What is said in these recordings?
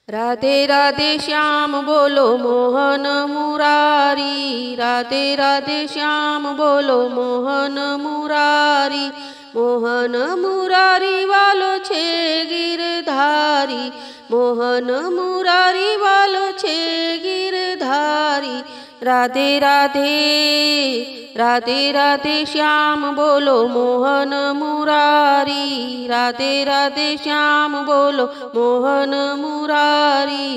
राधे राधे श्याम बोलो मोहन मुरारी, राधे राधे श्याम बोलो मोहन मुरारी। मोहन मुरारी वालो छे गिरधारी, मोहन मुरारी वालो छे गिरधारी। राधे राधे राधे राधे श्याम बोलो मोहन मुरारी, राधे राधे श्याम बोलो मोहन मुरारी।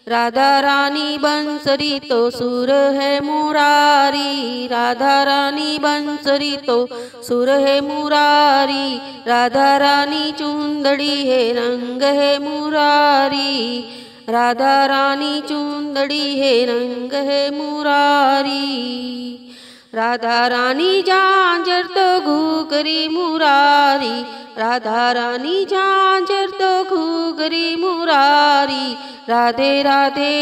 राधा रानी बंसरी तो सुर है मुरारी, राधा रानी बंसरी तो सुर है मुरारी। राधा रानी चुंदड़ी है रंग है मुरारी, राधा रानी चुंदड़ी है रंग है मुरारी। राधा रानी झांझर तो घूघरी मुरारी, राधा रानी झांझर तो घूघरी मुरारी। राधे राधे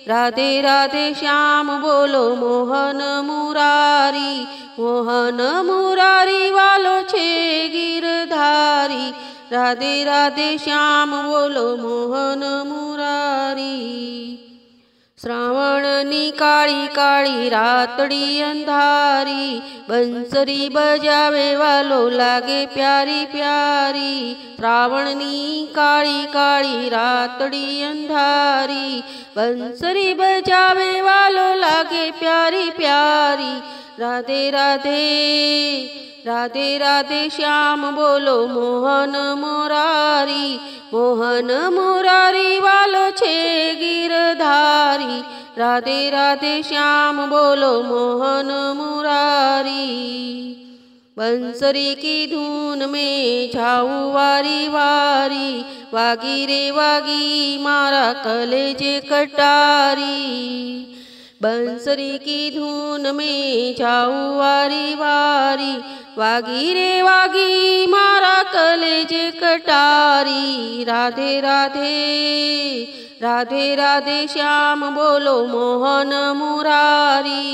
राधे राधे श्याम बोलो मोहन मुरारी, मोहन मुरारी वालो छे गिरधारी। राधे राधे श्याम बोलो मोहन मुरारी। श्रावणनी काळी काळी रातड़ी अंधारी, बंसरी बजावे वालो लागे प्यारी प्यारी। श्रावणनी काळी काळी रातड़ी अंधारी, बंसरी बजावे वालो लागे प्यारी प्यारी। राधे राधे राधे राधे श्याम बोलो मोहन मुरारी, मोहन मुरारी वालो छे गिरधारी। राधे राधे श्याम बोलो मोहन मुरारी। बंसरी की धुन में जाऊं वारी वारी, वागी रे वागी मारा कलेजे कटारी। बंसरी की धुन में जाऊं वारी वारी, वागी रे वागी मारा कलेजे कटारी। राधे राधे राधे राधे श्याम बोलो मोहन मुरारी,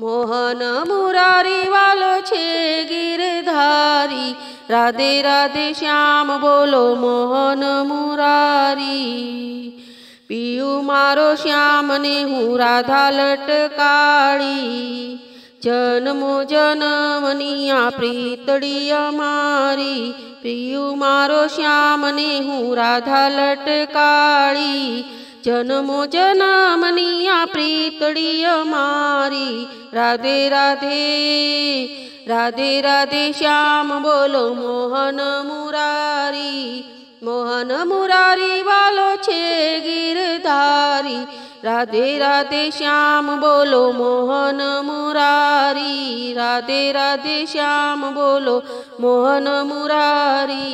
मोहन मुरारी वालो छे गिरधारी। राधे राधे श्याम बोलो मोहन मुरारी। पियू मारो श्याम ने हूँ राधा लटकाड़ी, जन्मो जन्मनिया प्रीतड़ी अमारी। पियू मारो श्याम ने हूँ राधा लटकाड़ी, जन्मो जन्मनिया प्रीतड़ी अमारी। राधे राधे राधे राधे श्याम बोलो मोहन मुरारी, मोहन मुरारी वालो छे गिरधारी। राधे राधे श्याम बोलो मोहन मुरारी, राधे राधे श्याम बोलो मोहन मुरारी।